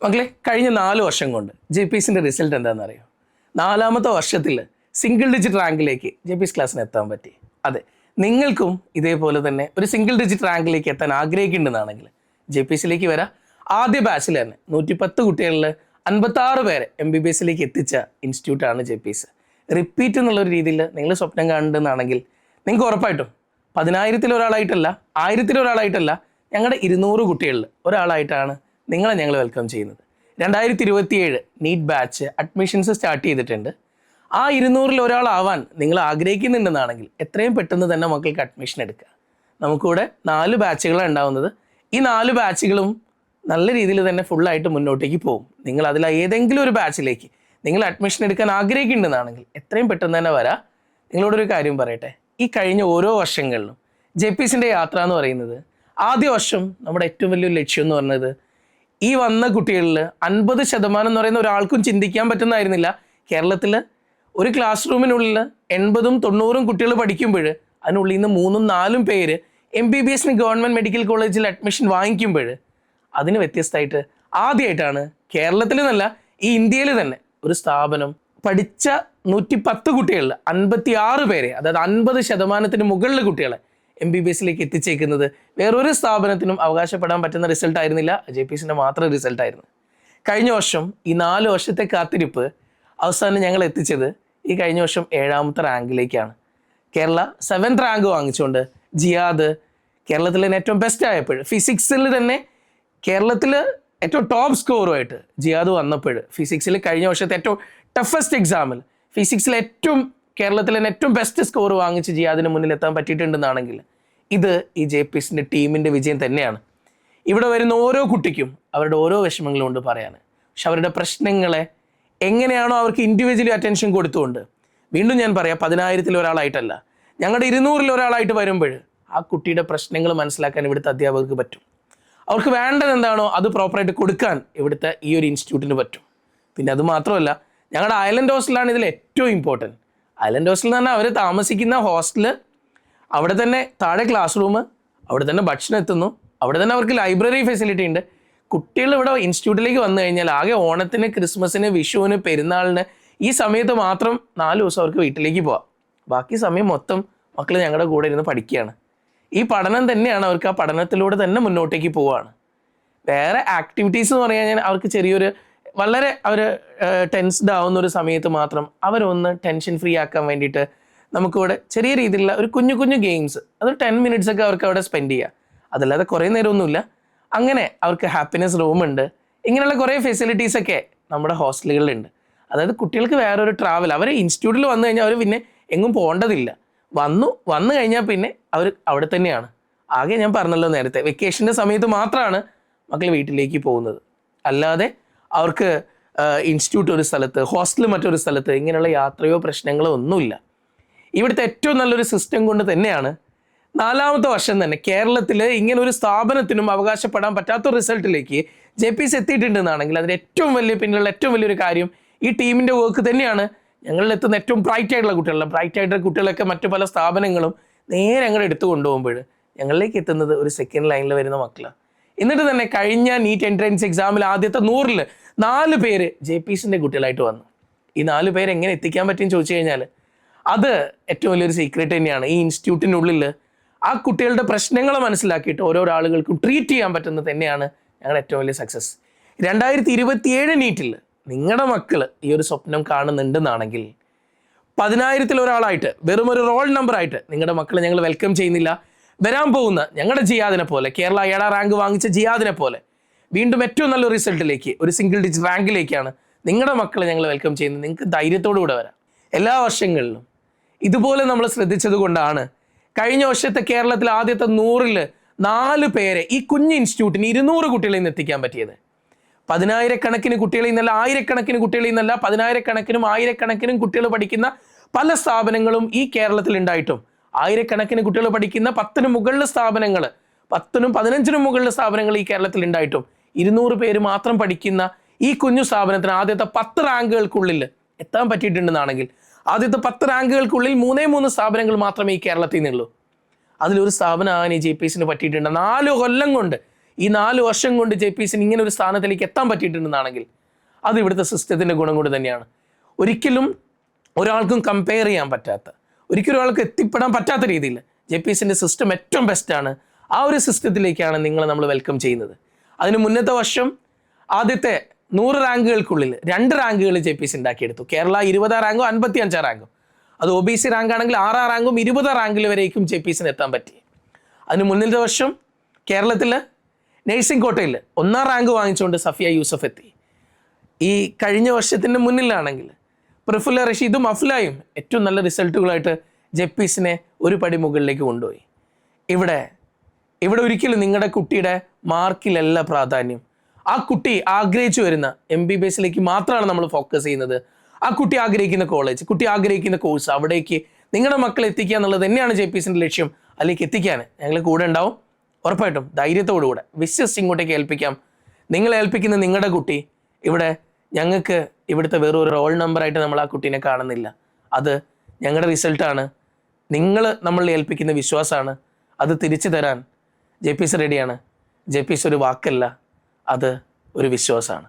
മക്കളെ, കഴിഞ്ഞ 4 വർഷം കൊണ്ട് JPSന്റെ റിസൾട്ട് എന്താണെന്നറിയോ? 4ാമത്തെ വർഷത്തിൽ സിംഗിൾ ഡിജിറ്റ് റാങ്കിലേക്ക് JPS ക്ലാസ്സിന് എത്താൻ പറ്റി. അതെ, നിങ്ങൾക്കും ഇതേപോലെ തന്നെ ഒരു സിംഗിൾ ഡിജിറ്റ് റാങ്കിലേക്ക് എത്താൻ ആഗ്രഹിക്കുന്നുണ്ടെന്നാണെങ്കിൽ JPSലേക്ക് വരാം. ആദ്യ ബാച്ചിൽ തന്നെ 110 കുട്ടികളിൽ 56 പേരെ MBBSലേക്ക് എത്തിച്ച ഇൻസ്റ്റിറ്റ്യൂട്ടാണ് JPS. റിപ്പീറ്റ് എന്നുള്ളൊരു രീതിയിൽ നിങ്ങൾ സ്വപ്നം കാണുന്നുണ്ടെന്നാണെങ്കിൽ നിങ്ങൾക്ക് ഉറപ്പായിട്ടും 10,000-ൽ ഒരാളായിട്ടല്ല, 1000-ൽ ഒരാളായിട്ടല്ല, ഞങ്ങളുടെ 200 കുട്ടികളിൽ ഒരാളായിട്ടാണ് നിങ്ങളെ ഞങ്ങൾ വെൽക്കം ചെയ്യുന്നത്. 2027 നീറ്റ് ബാച്ച് അഡ്മിഷൻസ് സ്റ്റാർട്ട് ചെയ്തിട്ടുണ്ട്. ആ 200-ൽ ഒരാളാവാൻ നിങ്ങൾ ആഗ്രഹിക്കുന്നുണ്ടെന്നാണെങ്കിൽ എത്രയും പെട്ടെന്ന് തന്നെ മക്കൾക്ക് അഡ്മിഷൻ എടുക്കുക. നമുക്കിവിടെ 4 ബാച്ചുകളാണ് ഉണ്ടാവുന്നത്. ഈ 4 ബാച്ചുകളും നല്ല രീതിയിൽ തന്നെ ഫുള്ളായിട്ട് മുന്നോട്ടേക്ക് പോകും. നിങ്ങൾ അതിൽ ഏതെങ്കിലും ഒരു ബാച്ചിലേക്ക് നിങ്ങൾ അഡ്മിഷൻ എടുക്കാൻ ആഗ്രഹിക്കുന്നുണ്ടെന്നാണെങ്കിൽ എത്രയും പെട്ടെന്ന് തന്നെ വരാം. നിങ്ങളോടൊരു കാര്യം പറയട്ടെ, ഈ കഴിഞ്ഞ ഓരോ വർഷങ്ങളിലും JPSന്റെ യാത്ര എന്ന് പറയുന്നത്, ആദ്യ വർഷം നമ്മുടെ ഏറ്റവും വലിയൊരു ലക്ഷ്യം എന്ന് പറഞ്ഞത് ഈ വന്ന കുട്ടികളിൽ 50% എന്ന് പറയുന്ന ഒരാൾക്കും ചിന്തിക്കാൻ പറ്റുന്നതായിരുന്നില്ല. കേരളത്തിൽ ഒരു ക്ലാസ് റൂമിനുള്ളിൽ 80-ഉം 90-ഉം കുട്ടികൾ പഠിക്കുമ്പോൾ അതിനുള്ളിൽ നിന്ന് 3-ഉം 4-ഉം പേര് MBBSന് ഗവൺമെൻറ് മെഡിക്കൽ കോളേജിൽ അഡ്മിഷൻ വാങ്ങിക്കുമ്പോൾ അതിന് വ്യത്യസ്തമായിട്ട് ആദ്യമായിട്ടാണ് കേരളത്തിൽ നിന്നല്ല, ഈ ഇന്ത്യയിൽ തന്നെ ഒരു സ്ഥാപനം പഠിച്ച 110 കുട്ടികളിൽ 56 പേരെ, അതായത് 50%-ന് മുകളിൽ കുട്ടികളെ MBBSലേക്ക് എത്തിച്ചേക്കുന്നത് വേറൊരു സ്ഥാപനത്തിനും അവകാശപ്പെടാൻ പറ്റുന്ന റിസൾട്ട് ആയിരുന്നില്ല, JPSന്റെ മാത്രം റിസൾട്ടായിരുന്നു. കഴിഞ്ഞ വർഷം ഈ 4 വർഷത്തെ കാത്തിരിപ്പ് അവസാനം ഞങ്ങൾ എത്തിച്ചത് ഈ കഴിഞ്ഞ വർഷം 7ാമത്തെ റാങ്കിലേക്കാണ്. കേരള 7th റാങ്ക് വാങ്ങിച്ചുകൊണ്ട് ജിയാദ് കേരളത്തിൽ തന്നെ ഏറ്റവും ബെസ്റ്റ് ആയപ്പോൾ, ഫിസിക്സിൽ തന്നെ കേരളത്തിൽ ഏറ്റവും ടോപ്പ് സ്കോറുമായിട്ട് ജിയാദ് വന്നപ്പോൾ, ഫിസിക്സിൽ കഴിഞ്ഞ വർഷത്തെ ഏറ്റവും ടഫസ്റ്റ് എക്സാമിൽ ഫിസിക്സിൽ കേരളത്തിൽ തന്നെ ഏറ്റവും ബെസ്റ്റ് സ്കോർ വാങ്ങിച്ച് ജിയാദിന് മുന്നിൽ എത്താൻ പറ്റിയിട്ടുണ്ടെന്നാണെങ്കിൽ ഇത് ഈ JPSന്റെ ടീമിൻ്റെ വിജയം തന്നെയാണ്. ഇവിടെ വരുന്ന ഓരോ കുട്ടിക്കും അവരുടെ ഓരോ വിഷമങ്ങളും കൊണ്ട് പറയാൻ, പക്ഷെ അവരുടെ പ്രശ്നങ്ങളെ എങ്ങനെയാണോ അവർക്ക് ഇൻഡിവിജ്വലി അറ്റൻഷൻ കൊടുത്തുകൊണ്ട്, വീണ്ടും ഞാൻ പറയാം, 10,000-ൽ ഒരാളായിട്ടല്ല, ഞങ്ങളുടെ 200-ൽ ഒരാളായിട്ട് വരുമ്പോൾ ആ കുട്ടിയുടെ പ്രശ്നങ്ങൾ മനസ്സിലാക്കാൻ ഇവിടുത്തെ അധ്യാപകർക്ക് പറ്റും. അവർക്ക് വേണ്ടത് എന്താണോ അത് പ്രോപ്പറായിട്ട് കൊടുക്കാൻ ഇവിടുത്തെ ഈ ഒരു ഇൻസ്റ്റിറ്റ്യൂട്ടിന് പറ്റും. പിന്നെ അത് മാത്രമല്ല, ഞങ്ങളുടെ ഐലൻഡ് ഹോസ്റ്റലാണ് ഇതിൽ ഏറ്റവും ഇമ്പോർട്ടൻറ്റ്. ഐലൻഡ് ഹോസ്റ്റൽ എന്ന് പറഞ്ഞാൽ അവർ താമസിക്കുന്ന ഹോസ്റ്റൽ, അവിടെ തന്നെ താഴെ ക്ലാസ് റൂം, അവിടെ തന്നെ ഭക്ഷണം എത്തുന്നു, അവിടെ തന്നെ അവർക്ക് ലൈബ്രറി ഫെസിലിറ്റി ഉണ്ട്. കുട്ടികൾ ഇവിടെ ഇൻസ്റ്റിറ്റ്യൂട്ടിലേക്ക് വന്നു കഴിഞ്ഞാൽ ആകെ ഓണത്തിന്, ക്രിസ്മസിന്, വിഷുവിന്, പെരുന്നാളിന് ഈ സമയത്ത് മാത്രം 4 ദിവസം അവർക്ക് വീട്ടിലേക്ക് പോവാം. ബാക്കി സമയം മൊത്തം മക്കൾ ഞങ്ങളുടെ കൂടെ ഇരുന്ന് പഠിക്കുകയാണ്. ഈ പഠനം തന്നെയാണ് അവർക്ക്, ആ പഠനത്തിലൂടെ തന്നെ മുന്നോട്ടേക്ക് പോവുകയാണ്. വേറെ ആക്ടിവിറ്റീസ് എന്ന് പറഞ്ഞു കഴിഞ്ഞാൽ അവർക്ക് ചെറിയൊരു വളരെ അവർ ടെൻസ്ഡ് ആവുന്ന ഒരു സമയത്ത് മാത്രം അവരൊന്ന് ടെൻഷൻ ഫ്രീ ആക്കാൻ വേണ്ടിയിട്ട് നമുക്കിവിടെ ചെറിയ രീതിയിലുള്ള ഒരു കുഞ്ഞു കുഞ്ഞു ഗെയിംസ്, അത് 10 minutes ഒക്കെ അവർക്ക് അവിടെ സ്പെൻഡ് ചെയ്യുക. അതല്ലാതെ കുറേ നേരമൊന്നുമില്ല. അങ്ങനെ അവർക്ക് ഹാപ്പിനെസ് റൂമുണ്ട്. ഇങ്ങനെയുള്ള കുറേ ഫെസിലിറ്റീസൊക്കെ നമ്മുടെ ഹോസ്റ്റലുകളിലുണ്ട്. അതായത് കുട്ടികൾക്ക് വേറൊരു ട്രാവൽ, അവർ ഇൻസ്റ്റിറ്റ്യൂട്ടിൽ വന്നു കഴിഞ്ഞാൽ അവർ പിന്നെ എങ്ങും പോകേണ്ടതില്ല. വന്നു കഴിഞ്ഞാൽ പിന്നെ അവർ അവിടെ തന്നെയാണ്. ആകെ ഞാൻ പറഞ്ഞല്ലോ നേരത്തെ, വെക്കേഷൻ്റെ സമയത്ത് മാത്രമാണ് മക്കൾ വീട്ടിലേക്ക് പോകുന്നത്. അല്ലാതെ അവർക്ക് ഇൻസ്റ്റിറ്റ്യൂട്ട് ഒരു സ്ഥലത്ത്, ഹോസ്റ്റൽ മറ്റൊരു സ്ഥലത്ത്, ഇങ്ങനെയുള്ള യാത്രയോ പ്രശ്നങ്ങളോ ഒന്നുമില്ല. ഇവിടുത്തെ ഏറ്റവും നല്ലൊരു സിസ്റ്റം കൊണ്ട് തന്നെയാണ് 4ാമത്തെ വർഷം തന്നെ കേരളത്തിൽ ഇങ്ങനെ ഒരു സ്ഥാപനത്തിനും അവകാശപ്പെടാൻ പറ്റാത്ത റിസൾട്ടിലേക്ക് JPS എത്തിയിട്ടുണ്ടെന്നാണെങ്കിൽ അതിൻ്റെ ഏറ്റവും വലിയ പിന്നിലുള്ള ഏറ്റവും വലിയൊരു കാര്യം ഈ ടീമിൻ്റെ വർക്ക് തന്നെയാണ്. ഞങ്ങളിലെത്തുന്ന ഏറ്റവും ബ്രൈറ്റ് ആയിട്ടുള്ള കുട്ടികളൊക്കെ മറ്റു പല സ്ഥാപനങ്ങളും നേരെ ഞങ്ങൾ എടുത്തു കൊണ്ടുപോകുമ്പോൾ ഞങ്ങളിലേക്ക് എത്തുന്നത് ഒരു സെക്കൻഡ് ലൈനിൽ വരുന്ന മക്കളാണ്. എന്നിട്ട് തന്നെ കഴിഞ്ഞ നീറ്റ് എൻട്രൻസ് എക്സാമിൽ ആദ്യത്തെ 100-ൽ 4 പേര് JPSന്റെ കുട്ടികളായിട്ട് വന്നു. ഈ 4 പേര് എങ്ങനെ എത്തിക്കാൻ പറ്റുമെന്ന് ചോദിച്ചു കഴിഞ്ഞാൽ അത് ഏറ്റവും വലിയൊരു സീക്രട്ട് തന്നെയാണ്. ഈ ഇൻസ്റ്റിറ്റ്യൂട്ടിനുള്ളിൽ ആ കുട്ടികളുടെ പ്രശ്നങ്ങൾ മനസ്സിലാക്കിയിട്ട് ഓരോ ആളുകൾക്കും ട്രീറ്റ് ചെയ്യാൻ പറ്റുന്നത് തന്നെയാണ് ഞങ്ങളുടെ ഏറ്റവും വലിയ സക്സസ്. 2027 നീറ്റിൽ നിങ്ങളുടെ മക്കൾ ഈ ഒരു സ്വപ്നം കാണുന്നുണ്ടെന്നാണെങ്കിൽ 10,000-ൽ ഒരാളായിട്ട്, വെറും ഒരു റോൾ നമ്പറായിട്ട് നിങ്ങളുടെ മക്കളെ ഞങ്ങൾ വെൽക്കം ചെയ്യുന്നില്ല. വരാൻ പോകുന്ന ഞങ്ങളുടെ ജിയാദിനെ പോലെ, കേരള 7ാം റാങ്ക് വാങ്ങിച്ച ജിയാദിനെ പോലെ വീണ്ടും ഏറ്റവും നല്ലൊരു റിസൾട്ടിലേക്ക്, ഒരു സിംഗിൾ ഡിജിറ്റ് റാങ്കിലേക്കാണ് നിങ്ങളുടെ മക്കളെ ഞങ്ങൾ വെൽക്കം ചെയ്യുന്നത്. നിങ്ങൾക്ക് ധൈര്യത്തോടു കൂടെ വരാം. എല്ലാ വർഷങ്ങളിലും ഇതുപോലെ നമ്മൾ ശ്രദ്ധിച്ചത് കൊണ്ടാണ് കഴിഞ്ഞ വർഷത്തെ കേരളത്തിൽ ആദ്യത്തെ 100-ൽ 4 പേരെ ഈ കുഞ്ഞ് ഇൻസ്റ്റിറ്റ്യൂട്ടിന് 200 കുട്ടികളിൽ നിന്ന് എത്തിക്കാൻ പറ്റിയത്. 10,000-കണക്കിന് കുട്ടികളിൽ നിന്നല്ല, 1000-കണക്കിന് കുട്ടികളിൽ നിന്നല്ല, 10,000-കണക്കിനും 1000-കണക്കിനും കുട്ടികൾ പഠിക്കുന്ന പല സ്ഥാപനങ്ങളും ഈ കേരളത്തിൽ ഉണ്ടായിട്ടും 1000-കണക്കിന് കുട്ടികൾ പഠിക്കുന്ന 10-ന് മുകളിൽ സ്ഥാപനങ്ങൾ, 10-നും 15-നും മുകളിൽ സ്ഥാപനങ്ങൾ ഈ കേരളത്തിൽ ഉണ്ടായിട്ടും 200 പേര് മാത്രം പഠിക്കുന്ന ഈ കുഞ്ഞു സ്ഥാപനത്തിന് ആദ്യത്തെ 10 റാങ്കുകൾക്കുള്ളിൽ എത്താൻ പറ്റിയിട്ടുണ്ടെന്നാണെങ്കിൽ ആദ്യത്തെ 10 റാങ്കുകൾക്കുള്ളിൽ 3 സ്ഥാപനങ്ങൾ മാത്രമേ ഈ കേരളത്തിൽ നിന്നുള്ളൂ. അതിലൊരു സ്ഥാപനമാണ് ഈ JPSന് പറ്റിയിട്ടുണ്ട്. 4 കൊല്ലം കൊണ്ട് ഈ 4 വർഷം കൊണ്ട് JPSന് ഇങ്ങനെ ഒരു സ്ഥാനത്തിലേക്ക് എത്താൻ പറ്റിയിട്ടുണ്ടെന്നാണെങ്കിൽ അത് ഇവിടുത്തെ സിസ്റ്റത്തിൻ്റെ ഗുണം കൊണ്ട് തന്നെയാണ്. ഒരിക്കലും ഒരാൾക്കും കമ്പയർ ചെയ്യാൻ പറ്റാത്ത, ഒരിക്കലും ഒരാൾക്ക് എത്തിപ്പെടാൻ പറ്റാത്ത രീതിയിൽ JPSൻ്റെ സിസ്റ്റം ഏറ്റവും ബെസ്റ്റാണ്. ആ ഒരു സിസ്റ്റത്തിലേക്കാണ് നിങ്ങളെ നമ്മൾ വെൽക്കം ചെയ്യുന്നത്. അതിന് മുന്നത്തെ വർഷം ആദ്യത്തെ 100 റാങ്കുകൾക്കുള്ളിൽ 2 റാങ്കുകൾ JPS ഉണ്ടാക്കിയെടുത്തു. കേരള 20 റാങ്കും 55 റാങ്കും. അത് OBC റാങ്ക് ആണെങ്കിൽ 6 റാങ്കും 20 റാങ്കിൽ വരേക്കും JPSന് എത്താൻ പറ്റി. അതിന് മുന്നിലത്തെ വർഷം കേരളത്തിൽ നഴ്സിംഗ് കോട്ടയിൽ 1ാം റാങ്ക് വാങ്ങിച്ചുകൊണ്ട് സഫിയ യൂസഫ് എത്തി. ഈ കഴിഞ്ഞ വർഷത്തിൻ്റെ മുന്നിലാണെങ്കിൽ പ്രഫുല്ല റഷീദും അഫ്ലായും ഏറ്റവും നല്ല റിസൾട്ടുകളായിട്ട് JPSനെ ഒരു പടി മുകളിലേക്ക് കൊണ്ടുപോയി. ഇവിടെ ഒരിക്കലും നിങ്ങളുടെ കുട്ടിയുടെ മാർക്കിലല്ല പ്രാധാന്യം. ആ കുട്ടി ആഗ്രഹിച്ചു വരുന്ന MBBSലേക്ക് മാത്രമാണ് നമ്മൾ ഫോക്കസ് ചെയ്യുന്നത്. ആ കുട്ടി ആഗ്രഹിക്കുന്ന കോളേജ്, കുട്ടി ആഗ്രഹിക്കുന്ന കോഴ്സ്, അവിടേക്ക് നിങ്ങളുടെ മക്കളെ എത്തിക്കുക എന്നുള്ളത് തന്നെയാണ് JPSൻ്റെ ലക്ഷ്യം. അതിലേക്ക് എത്തിക്കാൻ ഞങ്ങൾ കൂടെ ഉണ്ടാവും. ഉറപ്പായിട്ടും ധൈര്യത്തോടുകൂടെ വിശ്വസിച്ച് ഇങ്ങോട്ടേക്ക് ഏൽപ്പിക്കാം. നിങ്ങളെ ഏൽപ്പിക്കുന്ന നിങ്ങളുടെ കുട്ടി ഇവിടെ ഞങ്ങൾക്ക് ഇവിടുത്തെ വേറൊരു റോൾ നമ്പറായിട്ട് നമ്മൾ ആ കുട്ടീനെ കാണുന്നില്ല. അത് ഞങ്ങളുടെ റിസൾട്ടാണ്. നിങ്ങൾ നമ്മളിൽ ഏൽപ്പിക്കുന്ന വിശ്വാസമാണ്. അത് തിരിച്ചു തരാൻ JPS റെഡിയാണ്. JPS ഒരു വാക്കല്ല, അത് ഒരു വിശ്വാസമാണ്.